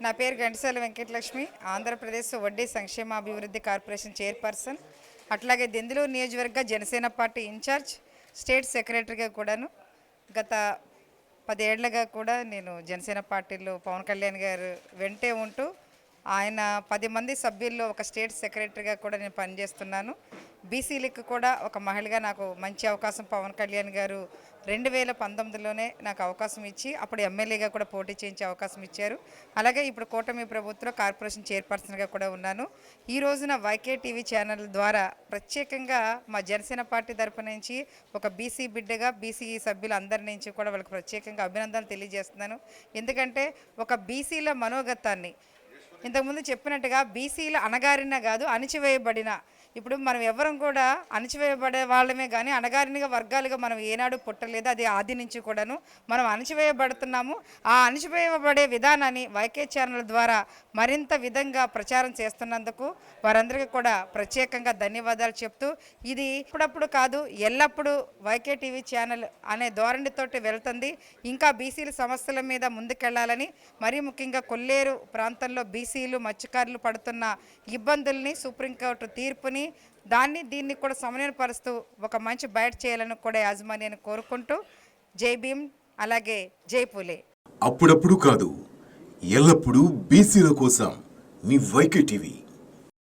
నా పేరు ఘంటసాల వెంకటలక్ష్మి, ఆంధ్రప్రదేశ్ వడ్డీ సంక్షేమాభివృద్ధి కార్పొరేషన్ చైర్పర్సన్, అట్లాగే దెందులూరు నియోజకవర్గ జనసేన పార్టీ ఇన్ఛార్జ్, స్టేట్ సెక్రటరీగా కూడాను. గత 10 ఏళ్లుగా కూడా నేను జనసేన పార్టీలో పవన్ కళ్యాణ్ గారు వెంటే ఉంటూ ఆయన 10 మంది సభ్యుల్లో ఒక స్టేట్ సెక్రటరీగా కూడా నేను పనిచేస్తున్నాను. బీసీలకు కూడా ఒక మహిళగా నాకు మంచి అవకాశం పవన్ కళ్యాణ్ గారు 2019లోనే నాకు అవకాశం ఇచ్చి అప్పుడు ఎమ్మెల్యేగా కూడా పోటీ చేయించే అవకాశం ఇచ్చారు. అలాగే ఇప్పుడు కూటమి ప్రభుత్వంలో కార్పొరేషన్ చైర్పర్సన్గా కూడా ఉన్నాను. ఈ రోజున వైకే టీవీ ఛానల్ ద్వారా ప్రత్యేకంగా మా జనసేన పార్టీ తరపు నుంచి ఒక బీసీ బిడ్డగా బీసీ సభ్యులందరి నుంచి కూడా వాళ్ళకి ప్రత్యేకంగా అభినందనలు తెలియజేస్తున్నాను. ఎందుకంటే ఒక బీసీల మనోగతాన్ని ఇంతకుముందు చెప్పినట్టుగా బీసీలు అణగారిన కాదు అణిచివేయబడిన, ఇప్పుడు మనం ఎవరం కూడా అణచివేయబడే వాళ్ళమే కానీ అణగారిన వర్గాలుగా మనం ఏనాడు పుట్టలేదు. అది ఆది నుంచి కూడాను మనం అణచివేయబడుతున్నాము. ఆ అణచివేయబడే విధానాన్ని వైకే ఛానల్ ద్వారా మరింత విధంగా ప్రచారం చేస్తున్నందుకు వారందరికీ కూడా ప్రత్యేకంగా ధన్యవాదాలు చెప్తూ, ఇది ఇప్పుడప్పుడు కాదు ఎల్లప్పుడూ వైకే టీవీ ఛానల్ అనే ధోరణితోటి వెళ్తుంది. ఇంకా బీసీల సమస్యల మీద ముందుకెళ్లాలని, మరీ ముఖ్యంగా కొల్లేరు ప్రాంతంలో బీసీలు మత్స్యకారులు పడుతున్న ఇబ్బందుల్ని, సుప్రీంకోర్టు తీర్పుని, దీన్ని కూడా సమన్వయపరుస్తూ ఒక మంచి బయట చేయాలని కూడా యాజమాన్యాన్ని కోరుకుంటూ, జై భీమ్, అలాగే జై పూలే. అప్పుడప్పుడు కాదు ఎల్లప్పుడూ బీసీల కోసం మీ వైకే టీవీ.